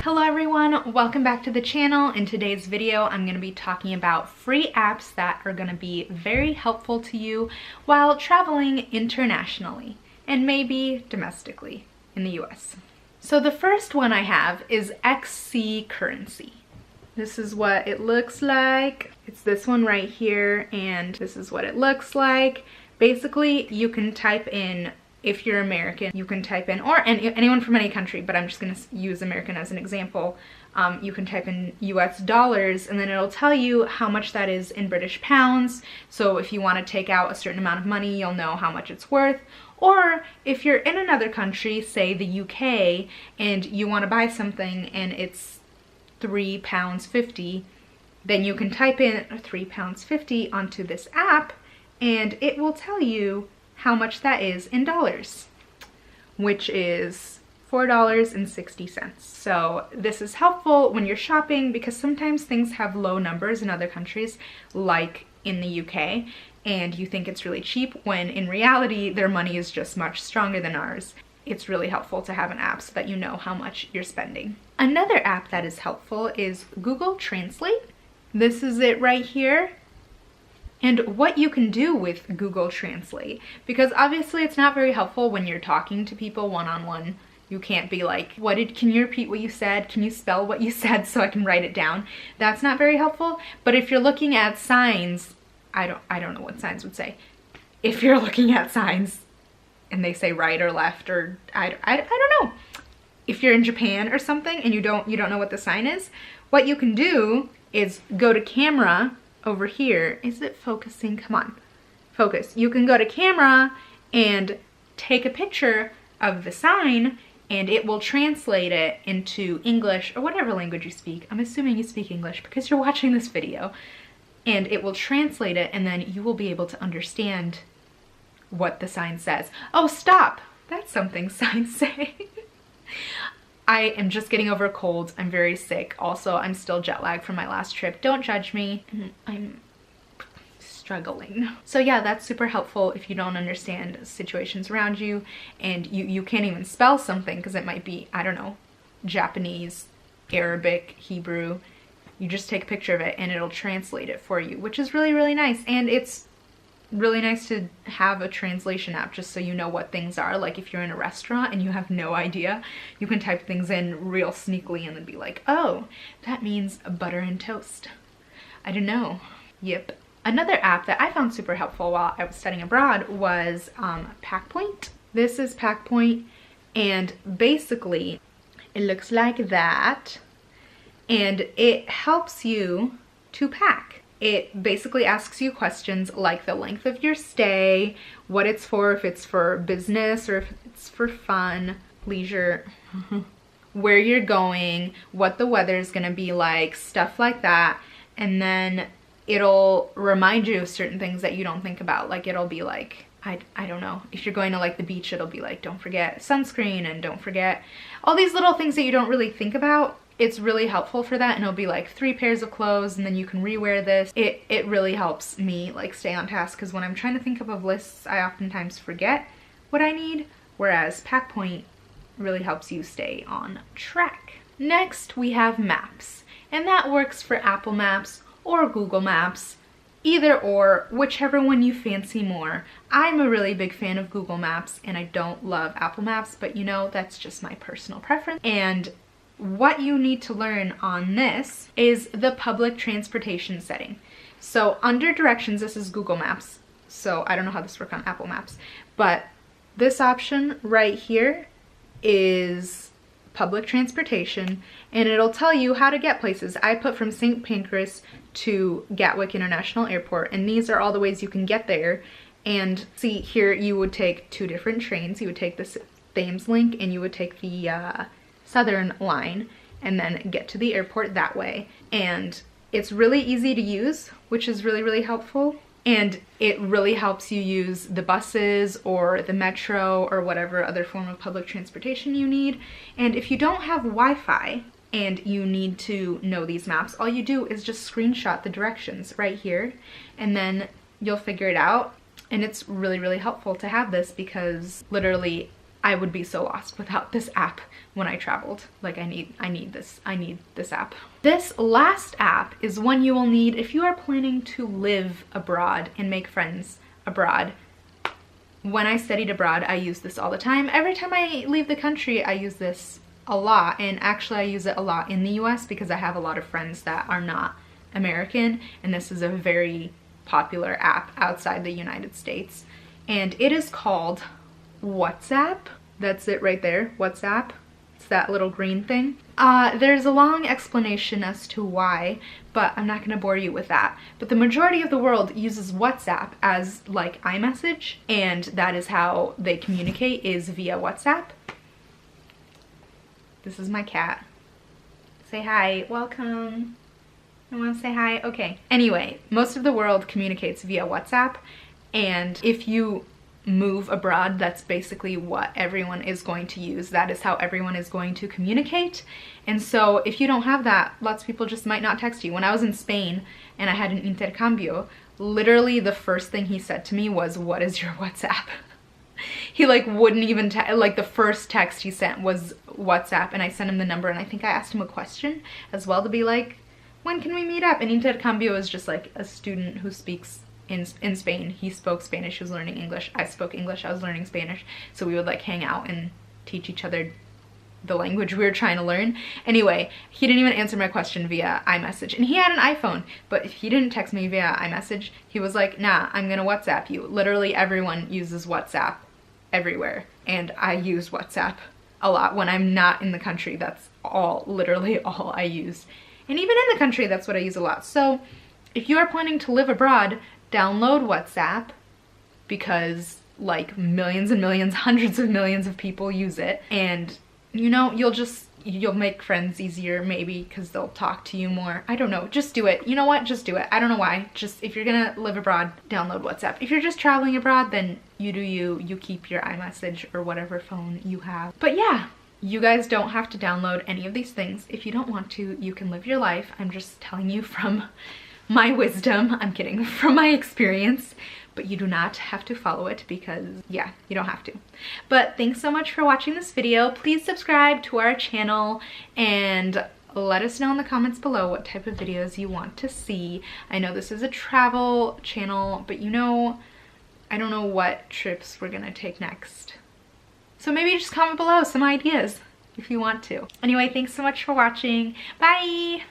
Hello everyone, welcome back to the channel. In today's video, I'm going to be talking about free apps that are going to be very helpful to you while traveling internationally and maybe domestically in the US. So the first one I have is XC Currency. This is what it looks like. It's this one right here, and this is what it looks like. Basically, you can type in, if you're American, you can type in, or anyone from any country, but I'm just gonna use American as an example. You can type in US dollars, and then it'll tell you how much that is in British pounds. So if you wanna take out a certain amount of money, you'll know how much it's worth. Or if you're in another country, say the UK, and you wanna buy something and it's £3.50, then you can type in £3.50 onto this app, and it will tell you how much that is in dollars, which is $4.60. So this is helpful when you're shopping because sometimes things have low numbers in other countries, like in the UK, and you think it's really cheap when in reality their money is just much stronger than ours. It's really helpful to have an app so that you know how much you're spending. Another app that is helpful is Google Translate. This is it right here. And what you can do with Google Translate, because obviously it's not very helpful when you're talking to people one-on-one. You can't be like, can you repeat what you said? Can you spell what you said so I can write it down? That's not very helpful. But if you're looking at signs, I don't know what signs would say. If you're looking at signs and they say right or left, or I don't know. If you're in Japan or something and you don't know what the sign is, what you can do is go to camera over here. Is it focusing? Come on, focus. You can go to camera and take a picture of the sign and it will translate it into English or whatever language you speak. I'm assuming you speak English because you're watching this video. And it will translate it, and then you will be able to understand what the sign says. Oh, stop! That's something signs say. I am just getting over a cold. I'm very sick. Also, I'm still jet lagged from my last trip. Don't judge me. I'm struggling. So yeah, that's super helpful if you don't understand situations around you and you can't even spell something because it might be, I don't know, Japanese, Arabic, Hebrew. You just take a picture of it and it'll translate it for you, which is really, really nice. And it's really nice to have a translation app just so you know what things are. Like if you're in a restaurant and you have no idea, you can type things in real sneakily and then be like, oh, that means butter and toast. I don't know. Yep. Another app that I found super helpful while I was studying abroad was Pact Point. This is Pact Point, and basically it looks like that. And it helps you to pack. It basically asks you questions like the length of your stay, what it's for, if it's for business or if it's for fun, leisure, where you're going, what the weather is gonna be like, stuff like that. And then it'll remind you of certain things that you don't think about. Like it'll be like, I don't know, if you're going to like the beach, it'll be like, don't forget sunscreen and don't forget all these little things that you don't really think about. It's really helpful for that, and it'll be like 3 pairs of clothes and then you can rewear this. It really helps me like stay on task because when I'm trying to think of lists, I oftentimes forget what I need, whereas Pact Point really helps you stay on track. Next, we have Maps, and that works for Apple Maps or Google Maps, either or, whichever one you fancy more. I'm a really big fan of Google Maps and I don't love Apple Maps, but you know, that's just my personal preference. And what you need to learn on this is the public transportation setting. So under directions, this is Google Maps. So I don't know how this works on Apple Maps, but this option right here is public transportation, and it'll tell you how to get places. I put from St. Pancras to Gatwick International Airport, and these are all the ways you can get there. And see here, you would take 2 different trains. You would take the Thameslink and you would take the Southern line and then get to the airport that way. And it's really easy to use, which is really, really helpful. And it really helps you use the buses or the metro or whatever other form of public transportation you need. And if you don't have Wi-Fi and you need to know these maps, all you do is just screenshot the directions right here and then you'll figure it out. And it's really, really helpful to have this because literally I would be so lost without this app when I traveled. Like I need this app. This last app is one you will need if you are planning to live abroad and make friends abroad. When I studied abroad, I use this all the time. Every time I leave the country, I use this a lot. And actually I use it a lot in the US because I have a lot of friends that are not American, and this is a very popular app outside the United States. And it is called WhatsApp. That's it right there, WhatsApp. It's that little green thing. There's a long explanation as to why, but I'm not gonna bore you with that. But the majority of the world uses WhatsApp as like iMessage, and that is how they communicate, is via WhatsApp. This is my cat. Say hi, welcome. I wanna say hi, okay. Anyway, most of the world communicates via WhatsApp, and if you move abroad, that's basically what everyone is going to use. That is how everyone is going to communicate. And so if you don't have that, lots of people just might not text you. When I was in Spain and I had an intercambio, literally the first thing he said to me was, "What is your WhatsApp?" He like wouldn't even, like the first text he sent was WhatsApp, and I sent him the number, and I think I asked him a question as well to be like, when can we meet up? And intercambio is just like a student who speaks in Spain. He spoke Spanish, he was learning English. I spoke English, I was learning Spanish. So we would like hang out and teach each other the language we were trying to learn. Anyway, he didn't even answer my question via iMessage. And he had an iPhone, but he didn't text me via iMessage. He was like, nah, I'm gonna WhatsApp you. Literally everyone uses WhatsApp everywhere. And I use WhatsApp a lot when I'm not in the country. That's literally all I use. And even in the country, that's what I use a lot. So if you are planning to live abroad, download WhatsApp, because millions and millions, hundreds of millions of people use it. And you know, you'll make friends easier maybe because they'll talk to you more. I don't know, just do it. You know what, just do it. I don't know why. Just if you're gonna live abroad, download WhatsApp. If you're just traveling abroad, then you do you keep your iMessage or whatever phone you have. But yeah, you guys don't have to download any of these things. If you don't want to, you can live your life. I'm just telling you from my wisdom, I'm kidding, from my experience, but you do not have to follow it because, yeah, you don't have to. But thanks so much for watching this video. Please subscribe to our channel and let us know in the comments below what type of videos you want to see. I know this is a travel channel, but you know, I don't know what trips we're gonna take next. So maybe just comment below some ideas if you want to. Anyway, thanks so much for watching. Bye!